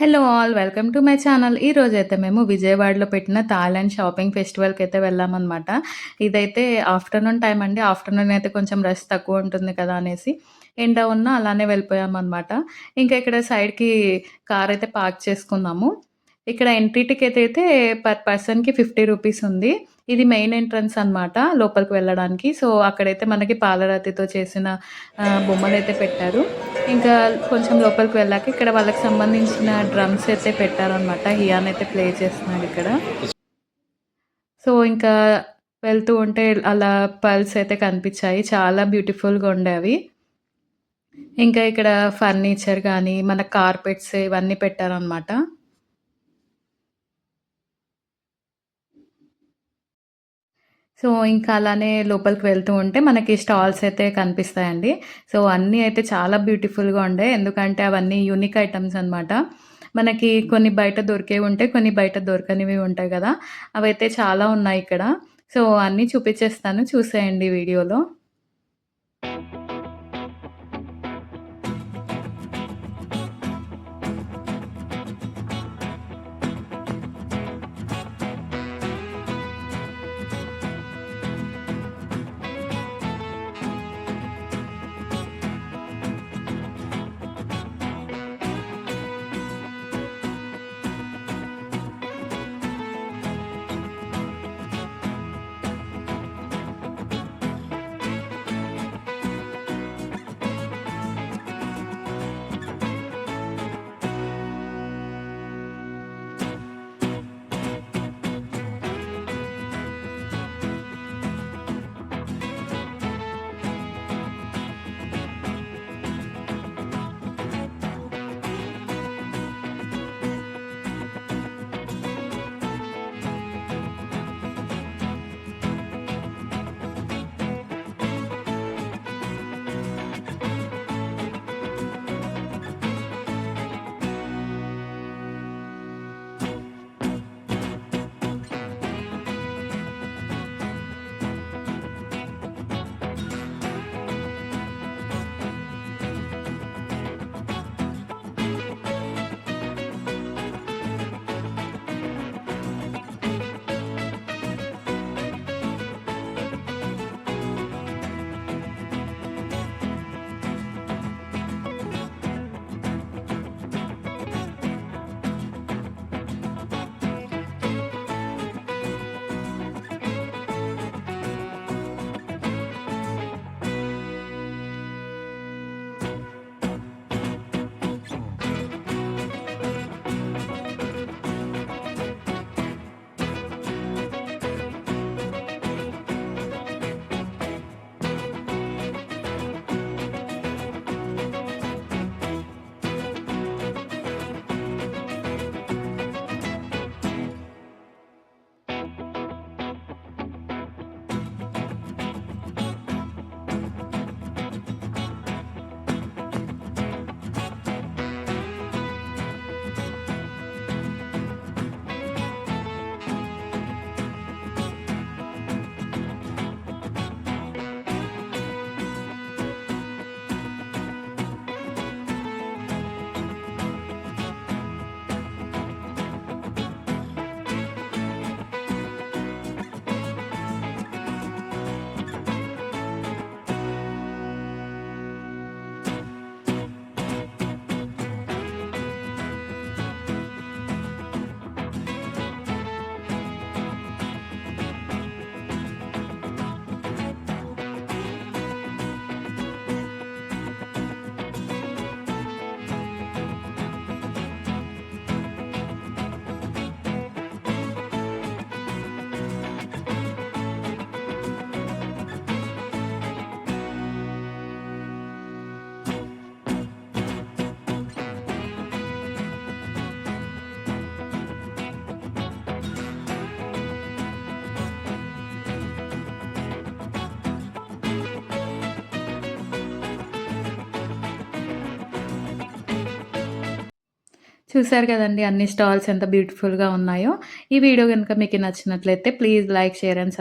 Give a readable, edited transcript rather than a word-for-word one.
Hello all welcome to my channel. ఈరోజైతే మేము విజయవాడలో పెట్టిన థాయిలాండ్ షాపింగ్ ఫెస్టివల్‌కైతే వెళ్ళామనమాట. ఇదైతే ఆఫ్టర్‌నూన్ టైమ్ అండి. ఆఫ్టర్‌నూన్ అయితే కొంచెం రష్ తక్కువ ఉంటుంది కదా అనేసి ఎండ ఉన్నా అలానే వెళ్ళిపోయామనమాట. ఇంకా ఇక్కడ సైడ్‌కి కారైతే పార్క్ చేసుకున్నాము. ఇక్కడ ఎంట్రీ టికెట్ అయితే పర్ పర్సన్‌కి 50 రూపీస్ ఉంది. ఇది మెయిన్ ఎంట్రన్స్ అనమాట లోపలికి వెళ్ళడానికి. సో, అక్కడైతే మనకి పాలరాతితో చేసిన బొమ్మలైతే పెట్టారు. ఇంకా కొంచెం లోపలికి వెళ్ళాక ఇక్కడ వాళ్ళకి సంబంధించిన డ్రమ్స్ అయితే పెట్టారనమాట. హియాన్ అయితే ప్లే చేస్తున్నాడిక్కడ. సో, ఇంకా వెళ్తూ ఉంటే అలా పర్ల్స్ అయితే కనిపిచ్చాయి. చాలా బ్యూటిఫుల్‌గా ఉండే అవి. ఇంకా ఇక్కడ ఫర్నిచర్ గానీ, మన కార్పెట్స్ ఇవన్నీ పెట్టారనమాట. సో, ఇంకా అలానే లోపలికి వెళ్తూ ఉంటే మనకి స్టాల్స్ అయితే కనిపిస్తాయండి. సో, అన్నీ అయితే చాలా బ్యూటిఫుల్‌గా ఉండే. ఎందుకంటే అవన్నీ యూనిక్ ఐటెమ్స్ అనమాట. మనకి కొన్ని బయట దొరికేవి ఉంటాయి. కొన్ని బయట దొరకనివి ఉంటాయి గదా! అవైతే చాలా ఉన్నాయిక్కడ. సో, అన్నీ చూపిచ్చేస్తాను చూసేయండి వీడియోలో. చూసారు కదండీ అన్ని స్టాల్స్ ఎంత బ్యూటిఫుల్‌గా ఉన్నాయో. ఈ వీడియో గనుక మీకు నచ్చినట్లయితే ప్లీజ్ లైక్, షేర్ అండ్